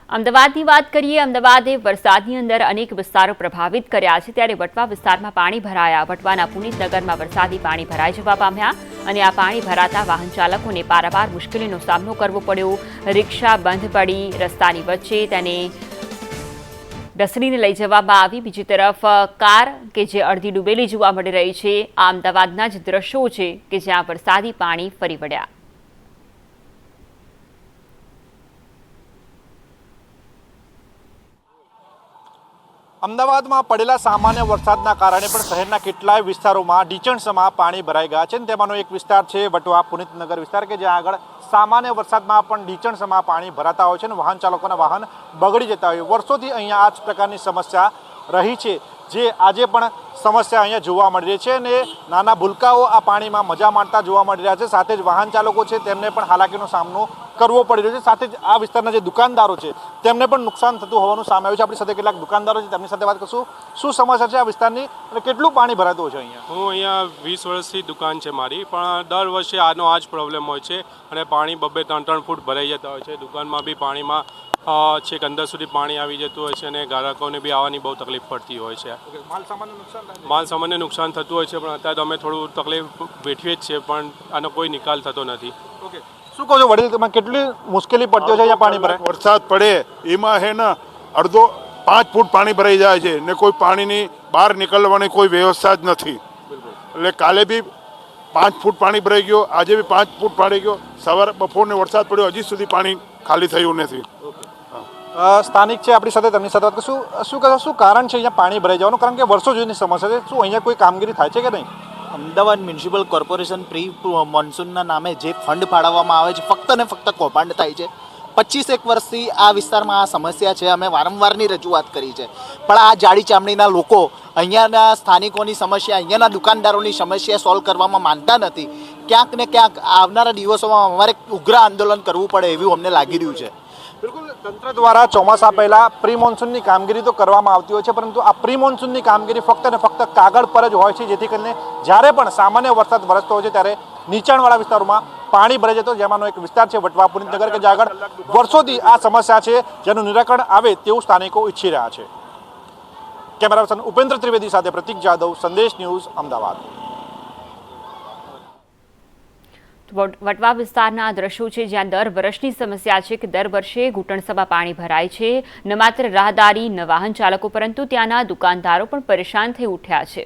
અમદાવાદની વાત કરીએ। અમદાવાદે વરસાદની અંદર અનેક વિસ્તારો પ્રભાવિત કર્યા છે, ત્યારે વટવા વિસ્તારમાં પાણી ભરાયા। વટવાના પુનિતનગરમાં વરસાદી પાણી ભરાઈ જવા પામ્યા અને આ પાણી ભરાતા વાહન ચાલકોને પારાવાર મુશ્કેલીનો સામનો કરવો પડ્યો। રિક્ષા બંધ પડી, રસ્તાની વચ્ચે તેને ઢસડીને લઈ જવામાં આવી। બીજી તરફ કાર કે જે અડધી ડૂબેલી જોવા મળી રહી છે। આ અમદાવાદના જ દ્રશ્યો છે કે જ્યાં વરસાદી પાણી ફરી વળ્યા। અમદાવાદમાં પડેલા સામાન્ય વરસાદના કારણે પણ શહેરના કેટલાય વિસ્તારોમાં ઢીચણસમાં પાણી ભરાઈ ગયા છે। તેમાંનો એક વિસ્તાર છે વટવા પુનિતનગર વિસ્તાર કે જ્યાં આગળ સામાન્ય વરસાદમાં પણ ઢીચણસમાં પાણી ભરાતા હોય છે અને વાહન ચાલકોના વાહન બગડી જતા હોય। વર્ષોથી અહીંયા આ જ પ્રકારની સમસ્યા રહી છે, જે આજે પણ સમસ્યા અહીંયા જોવા મળી રહી છે અને નાના ભૂલકાઓ આ પાણીમાં મજા માણતા જોવા મળી રહ્યા છે। સાથે જ વાહન ચાલકો છે તેમને પણ હાલાકીનો સામનો કરવો પડી રહ્યો છે। સાથે જ આ વિસ્તારના જે દુકાનદારો છે તેમને પણ નુકસાન થતું હોવાનું સામે આવ્યું છે। આપણી સાથે કેટલાક દુકાનદારો છે, તેમની સાથે વાત કરશું। શું સમસ્યા છે આ વિસ્તારની અને કેટલું પાણી ભરાતું છે અહીંયા? હું અહીંયા 20 વર્ષથી દુકાન છે મારી, પણ દર વર્ષે આનો આ જ પ્રોબ્લેમ હોય છે અને પાણી 2-3 ફૂટ ભરાઈ જતા હોય છે। દુકાનમાં બી પાણીમાં છેક અંદર સુધી પાણી આવી જતું હોય છે અને ગ્રાહકોને બી આવવાની બહુ તકલીફ પડતી હોય છે। માલ સામાનને નુકસાન થતું હોય છે, પણ અત્યારે અમે થોડું તકલીફ વેઠીએ જ છીએ, પણ આનો કોઈ નિકાલ થતો નથી। શું કહો છો વડીલ, તમે કેટલી મુશ્કેલી પડતી હોય છે અહીંયા પાણી ભરાય? વરસાદ પડે એમાં હે ને અડધો 5 ફૂટ પાણી ભરાઈ જાય છે ને કોઈ પાણીની બહાર નીકળવાની કોઈ વ્યવસ્થા જ નથી। એટલે કાલે બી 5 ફૂટ પાણી ભરાઈ ગયો, આજે બી 5 ફૂટ પાણી ગયો। સવારે બપોરને વરસાદ પડ્યો, હજી સુધી પાણી ખાલી થયું નથી। સ્થાનિક છે આપણી સાથે, તેમની સાથે વાત કરશું। શું કહો, શું કારણ છે અહીંયા પાણી ભરાઈ જવાનું? કારણ કે વર્ષો જૂની સમસ્યા છે। શું અહીંયા કોઈ કામગીરી થાય છે કે નહીં? અમદાવાદ મ્યુનિસિપલ કોર્પોરેશન પ્રી મોન્સૂનના નામે જે ફંડ ફાળવવામાં આવે છે, ફક્ત ને ફક્ત કૌભાંડ થાય છે। 25 વર્ષથી આ વિસ્તારમાં આ સમસ્યા છે, અમે વારંવારની રજૂઆત કરી છે, પણ આ જાડી ચામડીના લોકો અહીંયાના સ્થાનિકોની સમસ્યા, અહીંયાના દુકાનદારોની સમસ્યા સોલ્વ કરવામાં માનતા નથી। ક્યાંક ને ક્યાંક આવનારા દિવસોમાં અમારે ઉગ્ર આંદોલન કરવું પડે એવું અમને લાગી રહ્યું છે। બિલકુલ, તંત્ર દ્વારા ચોમાસા પહેલા પ્રી મોન્સૂનની કામગીરી તો કરવામાં આવતી હોય છે, પરંતુ આ પ્રી મોન્સૂનની કામગીરી ફક્ત ને ફક્ત કાગળ પર જ હોય છે, જેથી કરીને જ્યારે પણ સામાન્ય વરસાદ વરસતો હોય છે ત્યારે નીચાણવાળા વિસ્તારોમાં પાણી ભરાઈ જતો। જેમાંનો એક વિસ્તાર છે વટવા પુનિતનગર કે જ્યાં આગળ વર્ષોથી આ સમસ્યા છે, જેનું નિરાકરણ આવે તેવું સ્થાનિકો ઈચ્છી રહ્યા છે। કેમેરા પર્સન ઉપેન્દ્ર ત્રિવેદી સાથે પ્રતીક જાદવ, સંદેશ ન્યૂઝ, અમદાવાદ। વટવા વિસ્તારના દ્રશ્યો છે જ્યાં દર વર્ષની સમસ્યા છે કે દર વર્ષે ઘૂંટણસમાં પાણી ભરાય છે। ન માત્ર રાહદારી, ન વાહન ચાલકો, પરંતુ ત્યાંના દુકાનદારો પણ પરેશાન થઈ ઉઠ્યા છે।